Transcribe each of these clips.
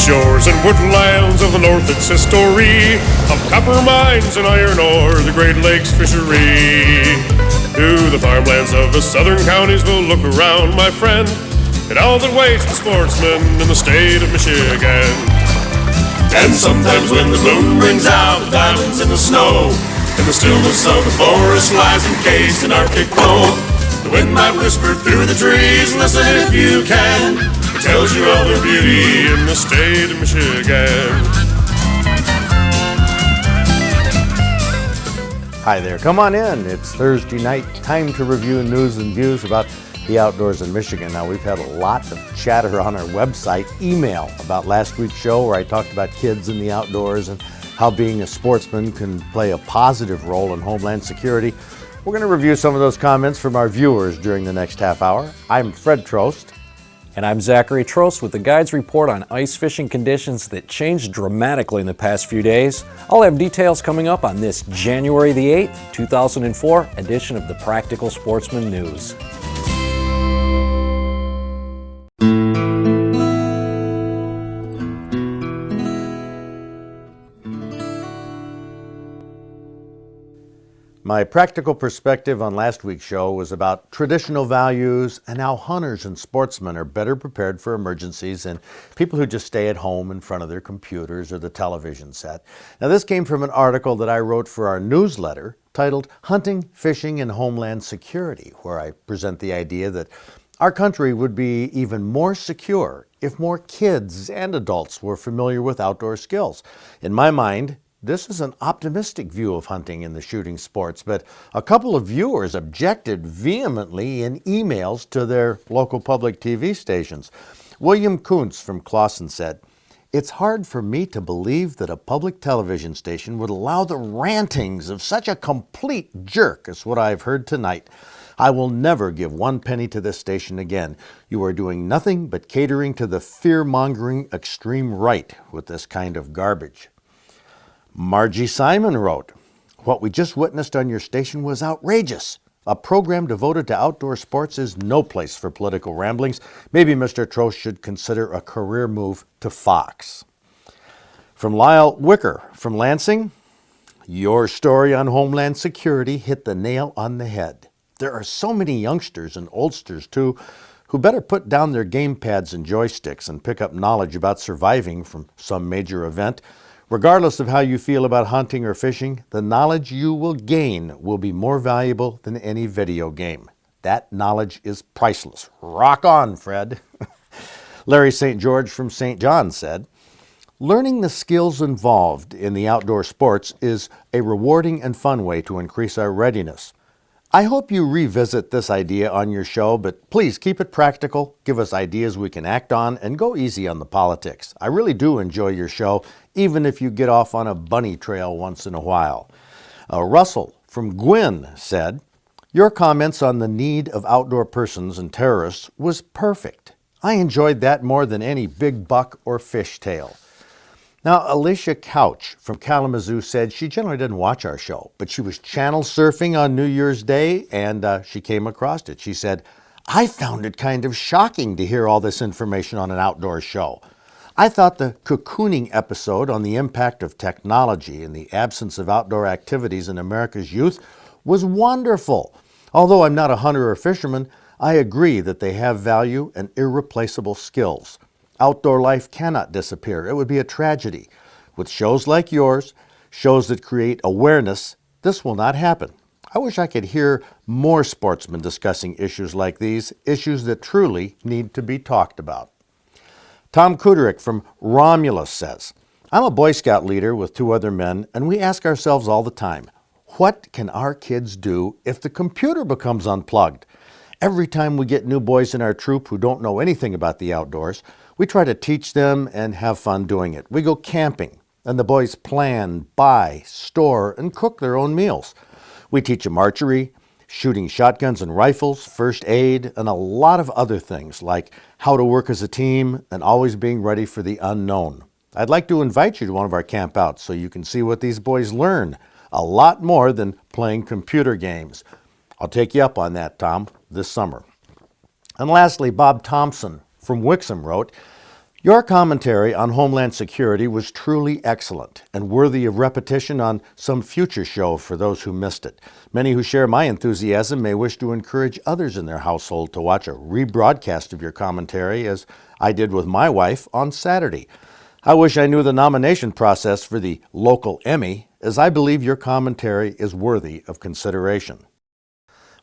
shores and woodlands of the north, its history of copper mines and iron ore, the Great Lakes fishery. To the farmlands of the southern counties we'll look around, my friend, and all that waits the sportsman in the state of Michigan. And sometimes when the moon brings out the diamonds in the snow, and the stillness of the forest lies encased in Arctic cold, the wind might whisper through the trees, listen if you can, it tells you all the beauty in the state of Michigan. Hi there, come on in. It's Thursday night, time to review news and views about the outdoors in Michigan. Now, we've had a lot of chatter on our website, email about last week's show where I talked about kids in the outdoors and how being a sportsman can play a positive role in homeland security. We're going to review some of those comments from our viewers during the next half hour. I'm Fred Trost. And I'm Zachary Trost with the Guide's report on ice fishing conditions that changed dramatically in the past few days. I'll have details coming up on this January the 8th, 2004 edition of the Practical Sportsman News. My practical perspective on last week's show was about traditional values and how hunters and sportsmen are better prepared for emergencies than people who just stay at home in front of their computers or the television set. Now, this came from an article that I wrote for our newsletter titled Hunting, Fishing, and Homeland Security, where I present the idea that our country would be even more secure if more kids and adults were familiar with outdoor skills. In my mind, this is an optimistic view of hunting and the shooting sports, but a couple of viewers objected vehemently in emails to their local public TV stations. William Kuntz from Clawson said, "It's hard for me to believe that a public television station would allow the rantings of such a complete jerk as what I've heard tonight. I will never give one penny to this station again. You are doing nothing but catering to the fear-mongering extreme right with this kind of garbage." Margie Simon wrote, "What we just witnessed on your station was outrageous. A program devoted to outdoor sports is no place for political ramblings. Maybe Mr. Trost should consider a career move to Fox." From Lyle Wicker from Lansing, "Your story on Homeland Security hit the nail on the head. There are so many youngsters and oldsters, too, who better put down their game pads and joysticks and pick up knowledge about surviving from some major event. Regardless of how you feel about hunting or fishing, the knowledge you will gain will be more valuable than any video game. That knowledge is priceless. Rock on, Fred." Larry St. George from St. John said, "Learning the skills involved in the outdoor sports is a rewarding and fun way to increase our readiness. I hope you revisit this idea on your show, but please keep it practical, give us ideas we can act on, and go easy on the politics. I really do enjoy your show, even if you get off on a bunny trail once in a while." Russell from Gwynn said, "Your comments on the need of outdoor persons and terrorists was perfect. I enjoyed that more than any big buck or fishtail." Now, Alicia Couch from Kalamazoo said she generally didn't watch our show, but she was channel surfing on New Year's Day and she came across it. She said, "I found it kind of shocking to hear all this information on an outdoor show. I thought the cocooning episode on the impact of technology and the absence of outdoor activities in America's youth was wonderful. Although I'm not a hunter or fisherman, I agree that they have value and irreplaceable skills. Outdoor life cannot disappear. It would be a tragedy. With shows like yours, shows that create awareness, this will not happen. I wish I could hear more sportsmen discussing issues like these, issues that truly need to be talked about." Tom Kuderick from Romulus says, "I'm a Boy Scout leader with 2 other men, and we ask ourselves all the time, what can our kids do if the computer becomes unplugged? Every time we get new boys in our troop who don't know anything about the outdoors, we try to teach them and have fun doing it. We go camping, and the boys plan, buy, store, and cook their own meals. We teach them archery, shooting shotguns and rifles, first aid, and a lot of other things like how to work as a team and always being ready for the unknown. I'd like to invite you to one of our campouts so you can see what these boys learn. A lot more than playing computer games. I'll take you up on that, Tom, this summer." And lastly, Bob Thompson from Wixom wrote, Your commentary on Homeland Security was truly excellent and worthy of repetition on some future show for those who missed it. Many who share my enthusiasm may wish to encourage others in their household to watch a rebroadcast of your commentary, as I did with my wife on Saturday. I wish I knew the nomination process for the local Emmy, as I believe your commentary is worthy of consideration.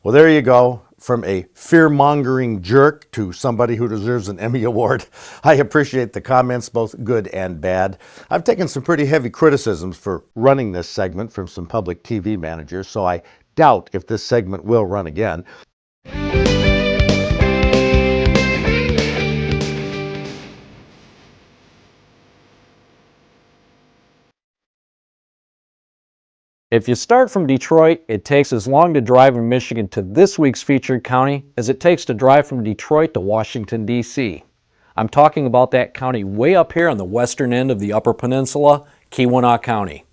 Well, there you go. From a fear-mongering jerk to somebody who deserves an Emmy Award. I appreciate the comments, both good and bad. I've taken some pretty heavy criticisms for running this segment from some public TV managers, so I doubt if this segment will run again. If you start from Detroit, it takes as long to drive in Michigan to this week's featured county as it takes to drive from Detroit to Washington, D.C. I'm talking about that county way up here on the western end of the Upper Peninsula, Keweenaw County.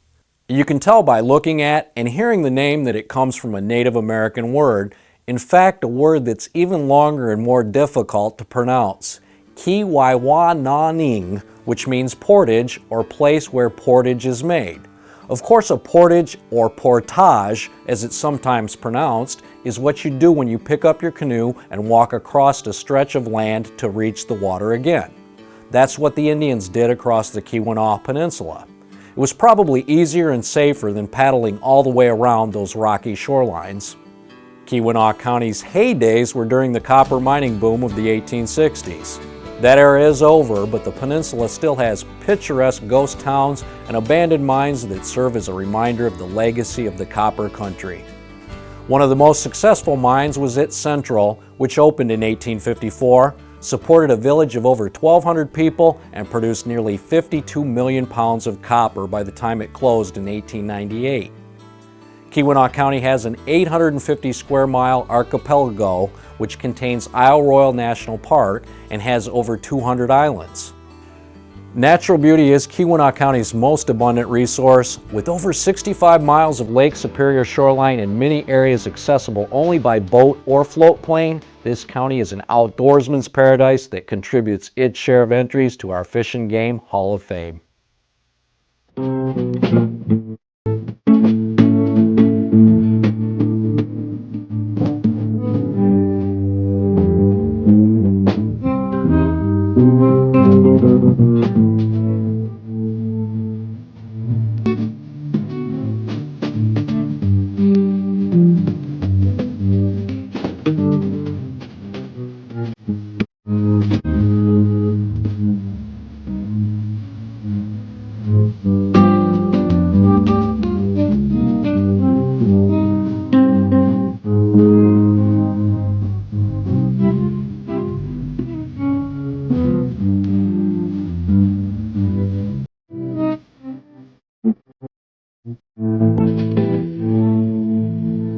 You can tell by looking at and hearing the name that it comes from a Native American word, in fact a word that's even longer and more difficult to pronounce, Keweenaw, which means portage or place where portage is made. Of course, a portage, or portage, as it's sometimes pronounced, is what you do when you pick up your canoe and walk across a stretch of land to reach the water again. That's what the Indians did across the Keweenaw Peninsula. It was probably easier and safer than paddling all the way around those rocky shorelines. Keweenaw County's heydays were during the copper mining boom of the 1860s. That era is over, but the peninsula still has picturesque ghost towns and abandoned mines that serve as a reminder of the legacy of the copper country. One of the most successful mines was at Central, which opened in 1854, supported a village of over 1,200 people, and produced nearly 52 million pounds of copper by the time it closed in 1898. Keweenaw County has an 850 square mile archipelago which contains Isle Royale National Park and has over 200 islands. Natural beauty is Keweenaw County's most abundant resource, with over 65 miles of Lake Superior shoreline and many areas accessible only by boat or float plane. This county is an outdoorsman's paradise that contributes its share of entries to our Fish and Game Hall of Fame.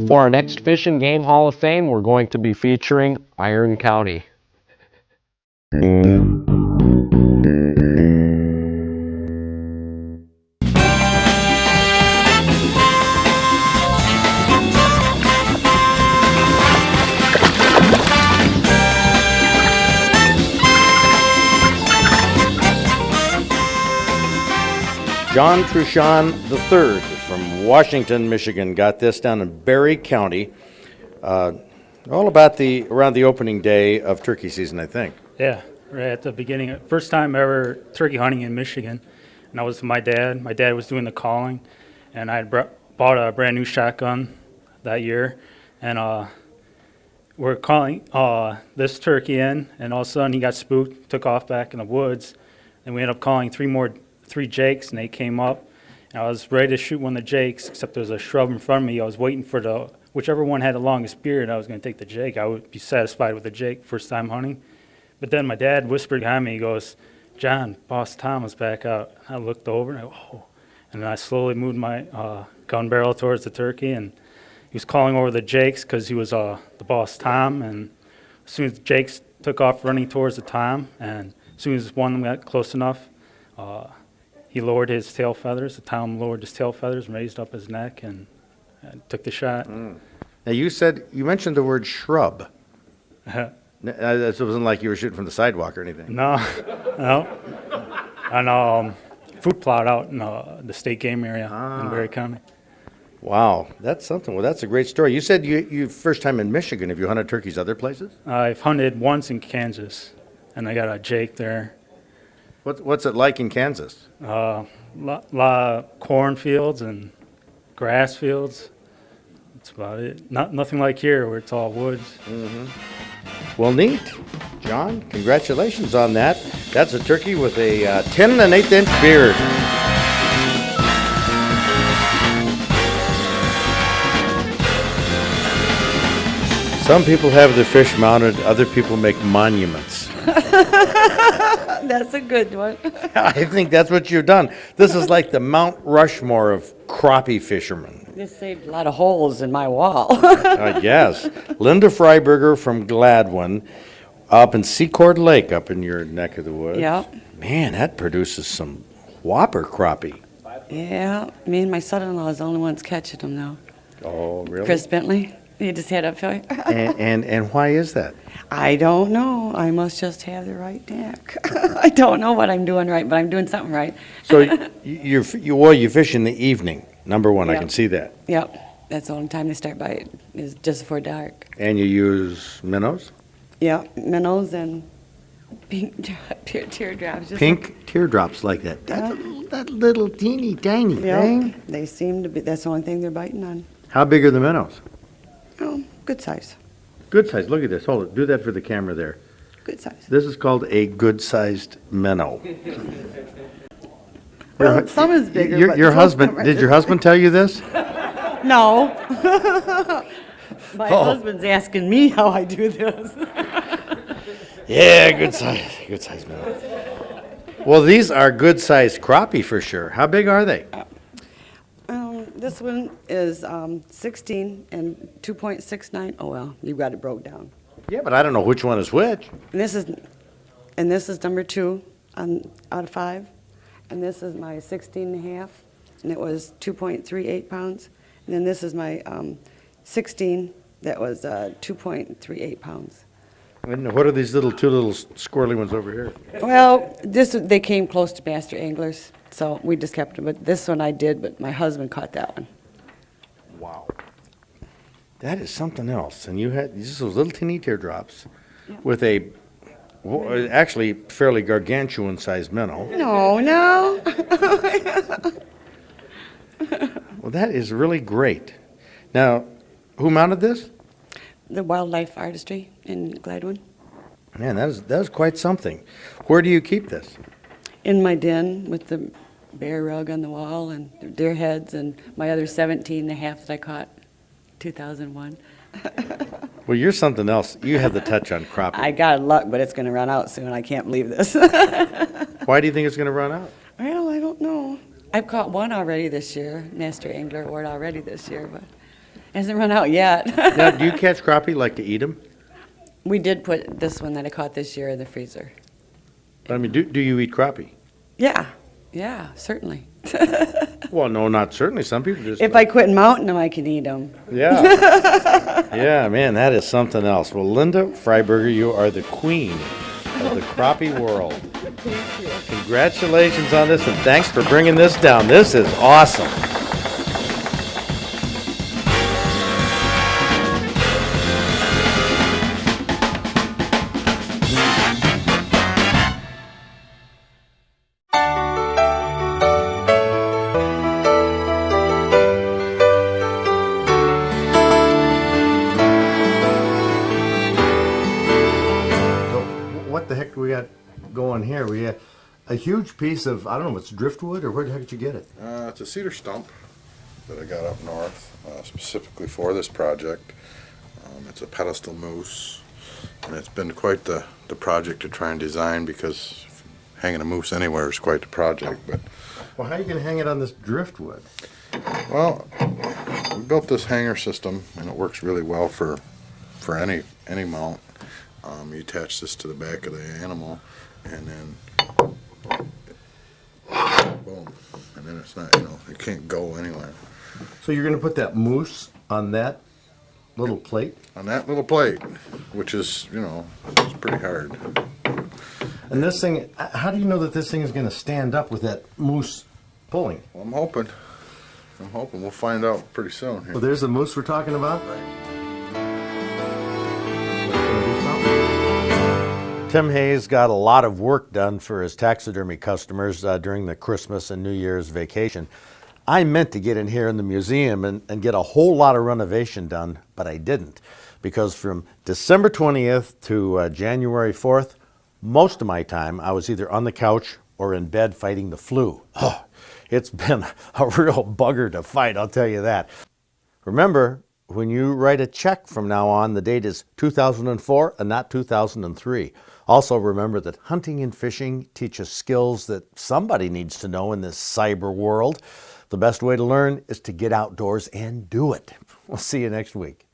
For our next Fish and Game Hall of Fame, we're going to be featuring Iron County. John Truchon III from Washington, Michigan, got this down in Berry County. All about around the opening day of turkey season, I think. Yeah, right at the beginning. First time ever turkey hunting in Michigan, and I was with my dad. My dad was doing the calling, and I had bought a brand new shotgun that year, and we're calling this turkey in, and all of a sudden he got spooked, took off back in the woods, and we ended up calling three jakes, and they came up. And I was ready to shoot one of the jakes, except there was a shrub in front of me. I was waiting for whichever one had the longest beard, I was going to take the jake. I would be satisfied with the jake first time hunting. But then my dad whispered behind me, he goes, "John, Boss Tom is back out." I looked over, and I go, "Oh." And then I slowly moved my gun barrel towards the turkey, and he was calling over the jakes because he was the Boss Tom. And as soon as the jakes took off running towards the Tom, and as soon as one got close enough, he lowered his tail feathers. The Tom lowered his tail feathers, raised up his neck, and took the shot. Now you mentioned the word shrub. It wasn't like you were shooting from the sidewalk or anything. No, no. And food plot out in the state game area in Berry County. Wow, that's something. Well, that's a great story. You said you first time in Michigan. Have you hunted turkeys other places? I've hunted once in Kansas, and I got a Jake there. What's it like in Kansas? Lot of cornfields and grass fields. That's about it. Nothing like here where it's all woods. Well, neat. John, congratulations on that. That's a turkey with a 10 1/8 inch beard. Some people have their fish mounted, other people make monuments. That's a good one. I think that's what you've done. This is like the Mount Rushmore of crappie fishermen. This saved a lot of holes in my wall. I guess. Linda Freiberger from Gladwin up in Secord Lake up in your neck of the woods. Yep. Man, that produces some whopper crappie. Yeah, me and my son-in-law is the only ones catching them now. Oh, really? Chris Bentley, he just had a fill. And why is that? I don't know. I must just have the right neck. I don't know what I'm doing right, but I'm doing something right. So you fish in the evening, number one. I Yep. can see that. Yep, that's the only time they start by is just before dark. And you use minnows? Yep, minnows and pink teardrops. Pink teardrops like that. That little teeny tiny thing. Yep, they seem to be, that's the only thing they're biting on. How big are the minnows? Oh, good size, Good size. Look at this. Hold it. Do that for the camera there. good size. This is called a good-sized minnow. Well, some is bigger, Your, but your some husband, are- did your husband tell you this? No. My husband's asking me how I do this. Yeah, good size minnow. Well, these are good-sized crappie for sure. How big are they? This one is 16 and 2.69. Oh, well, you got it broke down. Yeah, but I don't know which one is which. And this is number 2 out of 5. And this is my 16 and a half, and it was 2.38 pounds. And then this is my 16 that was 2.38 pounds. And what are these two little squirrely ones over here? Well, they came close to master anglers, so we just kept them. But this one I did, but my husband caught that one. Wow. That is something else. And you had just those little teeny teardrops with actually fairly gargantuan-sized minnow. No. Well, that is really great. Now, who mounted this? The wildlife artistry in Gladwin. Man, that is quite something. Where do you keep this? In my den with the bear rug on the wall and deer heads and my other 17 and a half that I caught 2001. Well, you're something else. You have the touch on crappie. I got luck, but it's going to run out soon. I can't believe this. Why do you think it's going to run out? Well, I don't know. I've caught one already this year, Master Angler Award already this year, but it hasn't run out yet. Now, do you catch crappie like to eat them? We did put this one that I caught this year in the freezer. I mean, do you eat crappie? Yeah, certainly. Well, no, not certainly. Some people just. If I quit mounting them, I can eat them. Yeah. Yeah, man, that is something else. Well, Linda Freiberger, you are the queen of the crappie world. Thank you. Congratulations on this, and thanks for bringing this down. This is awesome. What the heck do we got going here? We got a huge piece of, I don't know if it's driftwood or where the heck did you get it? It's a cedar stump that I got up north specifically for this project. It's a pedestal moose, and it's been quite the project to try and design because hanging a moose anywhere is quite the project. But Well, how are you going to hang it on this driftwood? well, we built this hanger system, and it works really well for any mount. You attach this to the back of the animal, and then boom, and then it's not, it can't go anywhere. So you're going to put that moose on that little plate? On that little plate, which is, it's pretty hard. And this thing, how do you know that this thing is going to stand up with that moose pulling? Well, I'm hoping. We'll find out pretty soon here. Well, there's the moose we're talking about. Tim Hayes got a lot of work done for his taxidermy customers during the Christmas and New Year's vacation. I meant to get in here in the museum and get a whole lot of renovation done, but I didn't, because from December 20th to January 4th, most of my time I was either on the couch or in bed fighting the flu. Oh, it's been a real bugger to fight, I'll tell you that. Remember, when you write a check from now on, the date is 2004 and not 2003. Also remember that hunting and fishing teach us skills that somebody needs to know in this cyber world. The best way to learn is to get outdoors and do it. We'll see you next week.